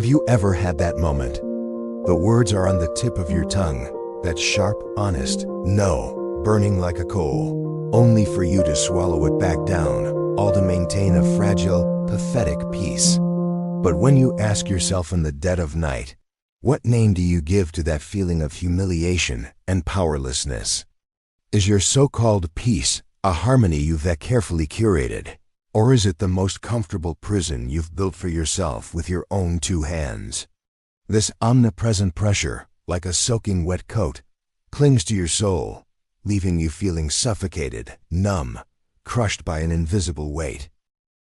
Have you ever had that moment? The words are on the tip of your tongue, that sharp, honest no, burning like a coal, only for you to swallow it back down, all to maintain a fragile, pathetic peace. But when you ask yourself in the dead of night, what name do you give to that feeling of humiliation and powerlessness? Is your so-called peace a harmony you've that carefully curated? Or is it the most comfortable prison you've built for yourself with your own two hands? This omnipresent pressure, like a soaking wet coat, clings to your soul, leaving you feeling suffocated, numb, crushed by an invisible weight.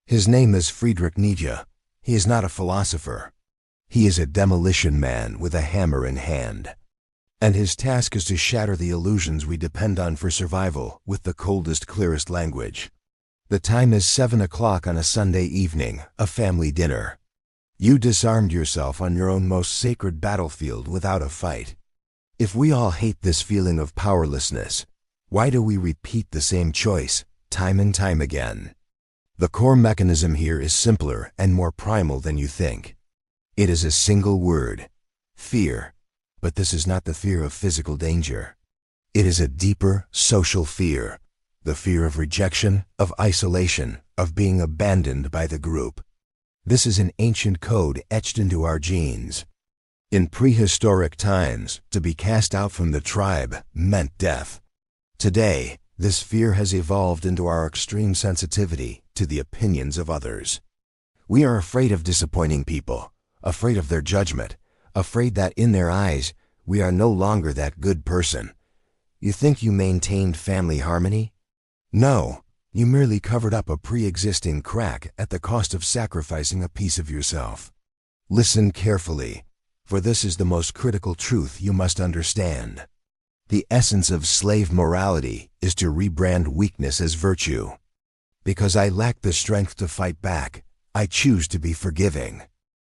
His name is Friedrich Nietzsche. He is not a philosopher. He is a demolition man with a hammer in hand. And his task is to shatter the illusions we depend on for survival with the coldest, clearest language. The time is 7 o'clock on a Sunday evening, a family dinner. You disarmed yourself on your own most sacred battlefield without a fight. If we all hate this feeling of powerlessness, why do we repeat the same choice, time and time again? The core mechanism here is simpler and more primal than you think. It is a single word, fear. But this is not the fear of physical danger. It is a deeper social fear. The fear of rejection, of isolation, of being abandoned by the group. This is an ancient code etched into our genes. In prehistoric times, to be cast out from the tribe meant death. Today, this fear has evolved into our extreme sensitivity to the opinions of others. We are afraid of disappointing people, afraid of their judgment, afraid that in their eyes, we are no longer that good person. You think you maintained family harmony? No, you merely covered up a pre-existing crack at the cost of sacrificing a piece of yourself. Listen carefully, for this is the most critical truth you must understand. The essence of slave morality is to rebrand weakness as virtue. Because I lack the strength to fight back, I choose to be forgiving.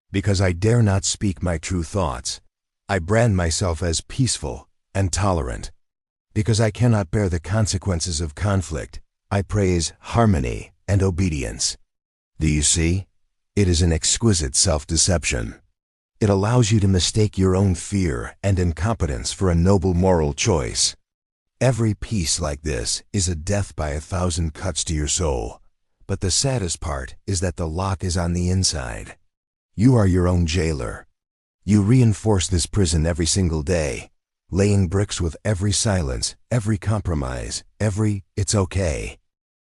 Because I dare not speak my true thoughts, I brand myself as peaceful and tolerant. Because I cannot bear the consequences of conflict, I praise harmony and obedience. Do you see? It is an exquisite self-deception. It allows you to mistake your own fear and incompetence for a noble moral choice. Every peace like this is a death by 1,000 cuts to your soul. But the saddest part is that the lock is on the inside. You are your own jailer. You reinforce this prison every single day, laying bricks with every silence, every compromise, every "it's okay."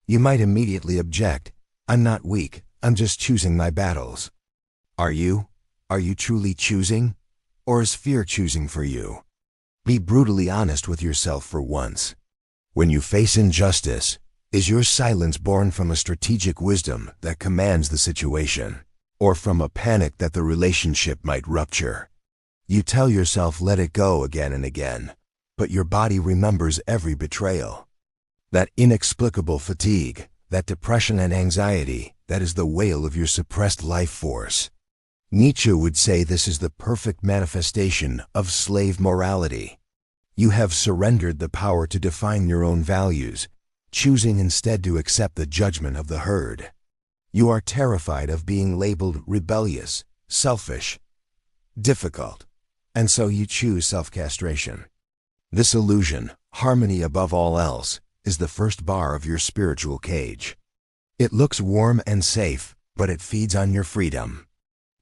You might immediately object. I'm not weak, I'm just choosing my battles. Are you? Are you truly choosing? Or is fear choosing for you? Be brutally honest with yourself for once. When you face injustice, is your silence born from a strategic wisdom that commands the situation, or from a panic that the relationship might rupture? You tell yourself let it go again and again, but your body remembers every betrayal. That inexplicable fatigue, that depression and anxiety, that is the wail of your suppressed life force. Nietzsche would say this is the perfect manifestation of slave morality. You have surrendered the power to define your own values, choosing instead to accept the judgment of the herd. You are terrified of being labeled rebellious, selfish, difficult, and so you choose self-castration. This illusion, harmony above all else, is the first bar of your spiritual cage. It looks warm and safe, but it feeds on your freedom.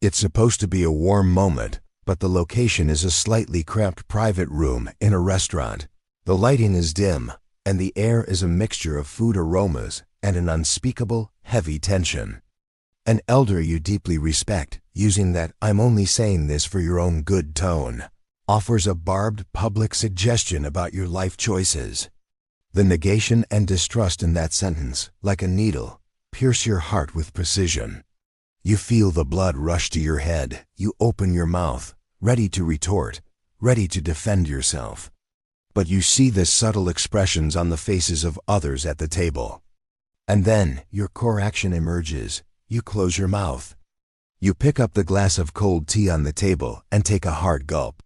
It's supposed to be a warm moment, but the location is a slightly cramped private room in a restaurant. The lighting is dim, and the air is a mixture of food aromas and an unspeakable, heavy tension. An elder you deeply respect, using that "I'm only saying this for your own good" tone, offers a barbed public suggestion about your life choices. The negation and distrust in that sentence, like a needle, pierce your heart with precision. You feel the blood rush to your head. You open your mouth, ready to retort, ready to defend yourself. But you see the subtle expressions on the faces of others at the table. And then your core action emerges. You close your mouth. You pick up the glass of cold tea on the table and take a hard gulp.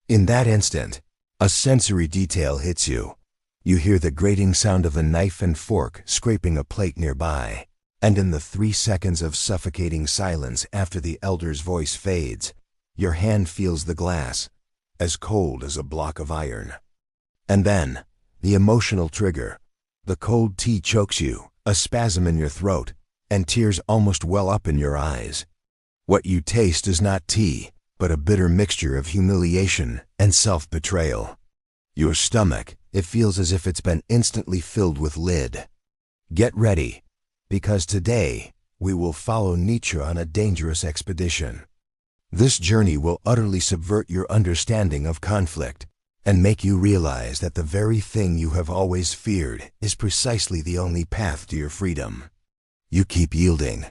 In that instant, a sensory detail hits you. You hear the grating sound of a knife and fork scraping a plate nearby. And in the 3 seconds of suffocating silence after the elder's voice fades, your hand feels the glass, as cold as a block of iron. And then, the emotional trigger. The cold tea chokes you, a spasm in your throat, and tears almost well up in your eyes. What you taste is not tea, but a bitter mixture of humiliation and self-betrayal. Your stomach, it feels as if it's been instantly filled with lead. Get ready, because today, we will follow Nietzsche on a dangerous expedition. This journey will utterly subvert your understanding of conflict and make you realize that the very thing you have always feared is precisely the only path to your freedom. You keep yielding,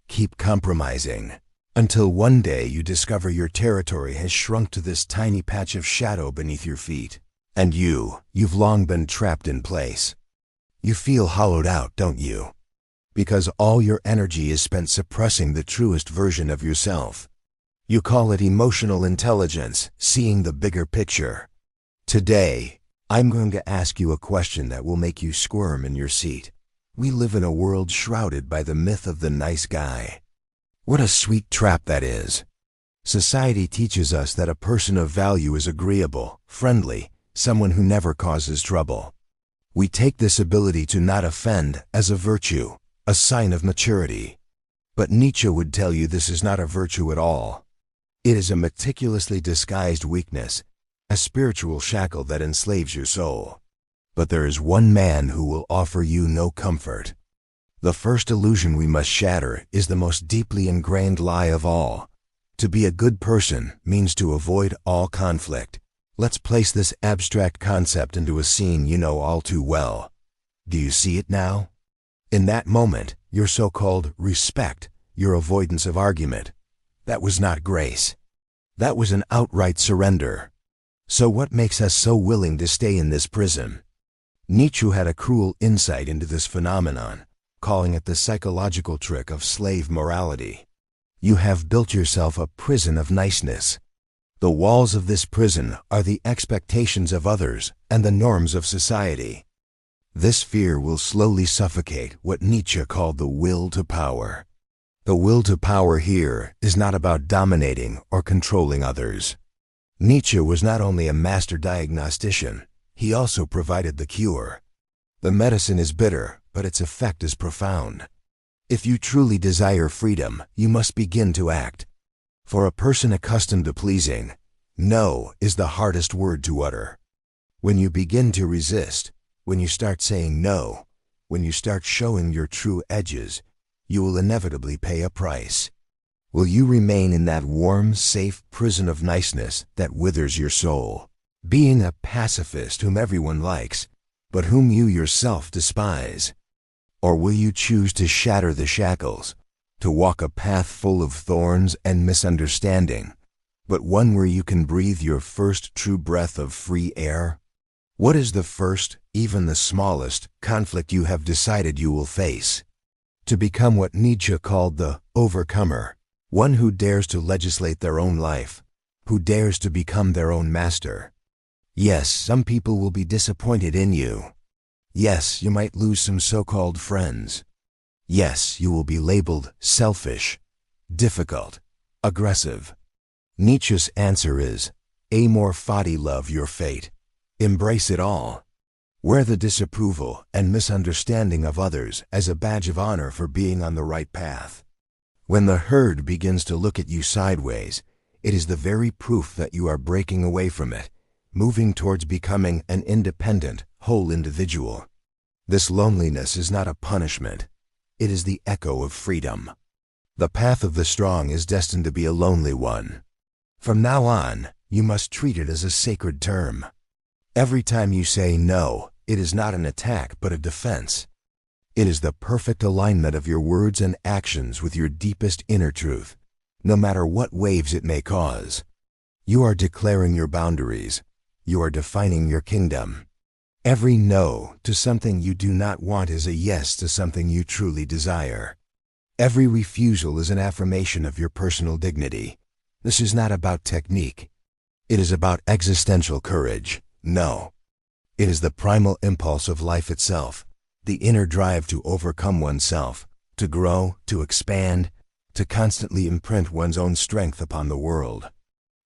keep compromising, until one day you discover your territory has shrunk to this tiny patch of shadow beneath your feet, and you've long been trapped in place. You feel hollowed out, don't you? Because all your energy is spent suppressing the truest version of yourself. You call it emotional intelligence, seeing the bigger picture. Today, I'm going to ask you a question that will make you squirm in your seat. We live in a world shrouded by the myth of the nice guy. What a sweet trap that is. Society teaches us that a person of value is agreeable, friendly, someone who never causes trouble. We take this ability to not offend as a virtue, a sign of maturity. But Nietzsche would tell you this is not a virtue at all. It is a meticulously disguised weakness, a spiritual shackle that enslaves your soul. But there is one man who will offer you no comfort. The first illusion we must shatter is the most deeply ingrained lie of all. To be a good person means to avoid all conflict. Let's place this abstract concept into a scene you know all too well. Do you see it now? In that moment, your so-called respect, your avoidance of argument, that was not grace. That was an outright surrender. So what makes us so willing to stay in this prison? Nietzsche had a cruel insight into this phenomenon, calling it the psychological trick of slave morality. You have built yourself a prison of niceness. The walls of this prison are the expectations of others and the norms of society. This fear will slowly suffocate what Nietzsche called the will to power. The will to power here is not about dominating or controlling others. Nietzsche was not only a master diagnostician, he also provided the cure. The medicine is bitter, but its effect is profound. If you truly desire freedom, you must begin to act. For a person accustomed to pleasing, no is the hardest word to utter. When you begin to resist, when you start saying no, when you start showing your true edges, you will inevitably pay a price. Will you remain in that warm, safe prison of niceness that withers your soul, being a pacifist whom everyone likes, but whom you yourself despise? Or will you choose to shatter the shackles, to walk a path full of thorns and misunderstanding, but one where you can breathe your first true breath of free air? What is the first, even the smallest, conflict you have decided you will face? To become what Nietzsche called the overcomer, one who dares to legislate their own life, who dares to become their own master. Yes, some people will be disappointed in you. Yes, you might lose some so-called friends. Yes, you will be labeled selfish, difficult, aggressive. Nietzsche's answer is, amor fati, love your fate. Embrace it all. Wear the disapproval and misunderstanding of others as a badge of honor for being on the right path. When the herd begins to look at you sideways, it is the very proof that you are breaking away from it, moving towards becoming an independent, whole individual. This loneliness is not a punishment. It is the echo of freedom. The path of the strong is destined to be a lonely one. From now on, you must treat it as a sacred term. Every time you say no, it is not an attack but a defense. It is the perfect alignment of your words and actions with your deepest inner truth, no matter what waves it may cause. You are declaring your boundaries. You are defining your kingdom. Every no to something you do not want is a yes to something you truly desire. Every refusal is an affirmation of your personal dignity. This is not about technique. It is about existential courage. No. It is the primal impulse of life itself, the inner drive to overcome oneself, to grow, to expand, to constantly imprint one's own strength upon the world.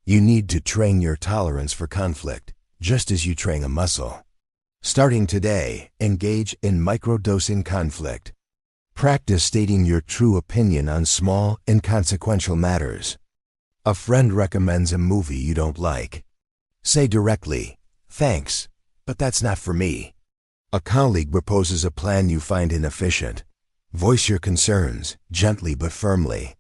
You need to train your tolerance for conflict, just as you train a muscle. Starting today, engage in microdosing conflict. Practice stating your true opinion on small, inconsequential matters. A friend recommends a movie you don't like. Say directly, "Thanks, but that's not for me." A colleague proposes a plan you find inefficient. Voice your concerns, gently but firmly.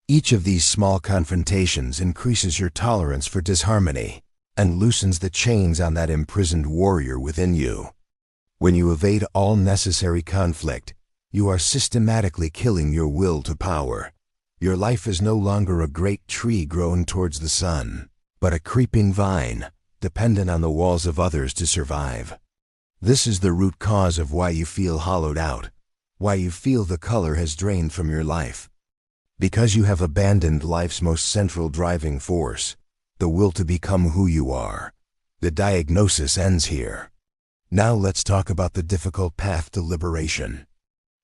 Each of these small confrontations increases your tolerance for disharmony and loosens the chains on that imprisoned warrior within you. When you evade all necessary conflict, you are systematically killing your will to power. Your life is no longer a great tree growing towards the sun, but a creeping vine, dependent on the walls of others to survive. This is the root cause of why you feel hollowed out, why you feel the color has drained from your life. Because you have abandoned life's most central driving force, the will to become who you are. The diagnosis ends here. Now let's talk about the difficult path to liberation.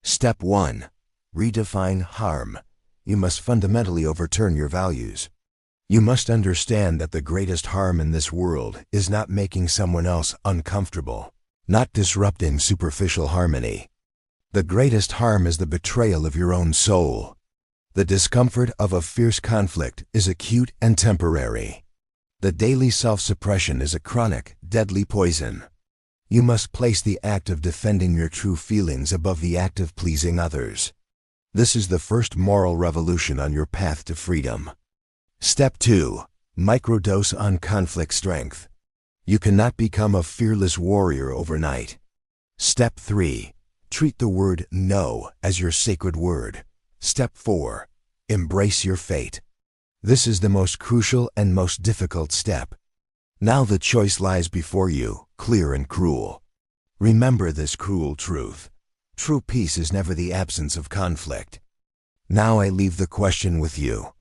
Step 1. Redefine harm. You must fundamentally overturn your values. You must understand that the greatest harm in this world is not making someone else uncomfortable, not disrupting superficial harmony. The greatest harm is the betrayal of your own soul. The discomfort of a fierce conflict is acute and temporary. The daily self-suppression is a chronic, deadly poison. You must place the act of defending your true feelings above the act of pleasing others. This is the first moral revolution on your path to freedom. Step 2. Microdose on conflict strength. You cannot become a fearless warrior overnight. Step 3. Treat the word no as your sacred word. Step 4. Embrace your fate. This is the most crucial and most difficult step. Now the choice lies before you, clear and cruel. Remember this cruel truth. True peace is never the absence of conflict. Now I leave the question with you.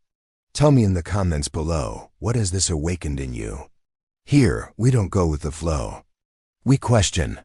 Tell me in the comments below, what has this awakened in you? Here, we don't go with the flow. We question,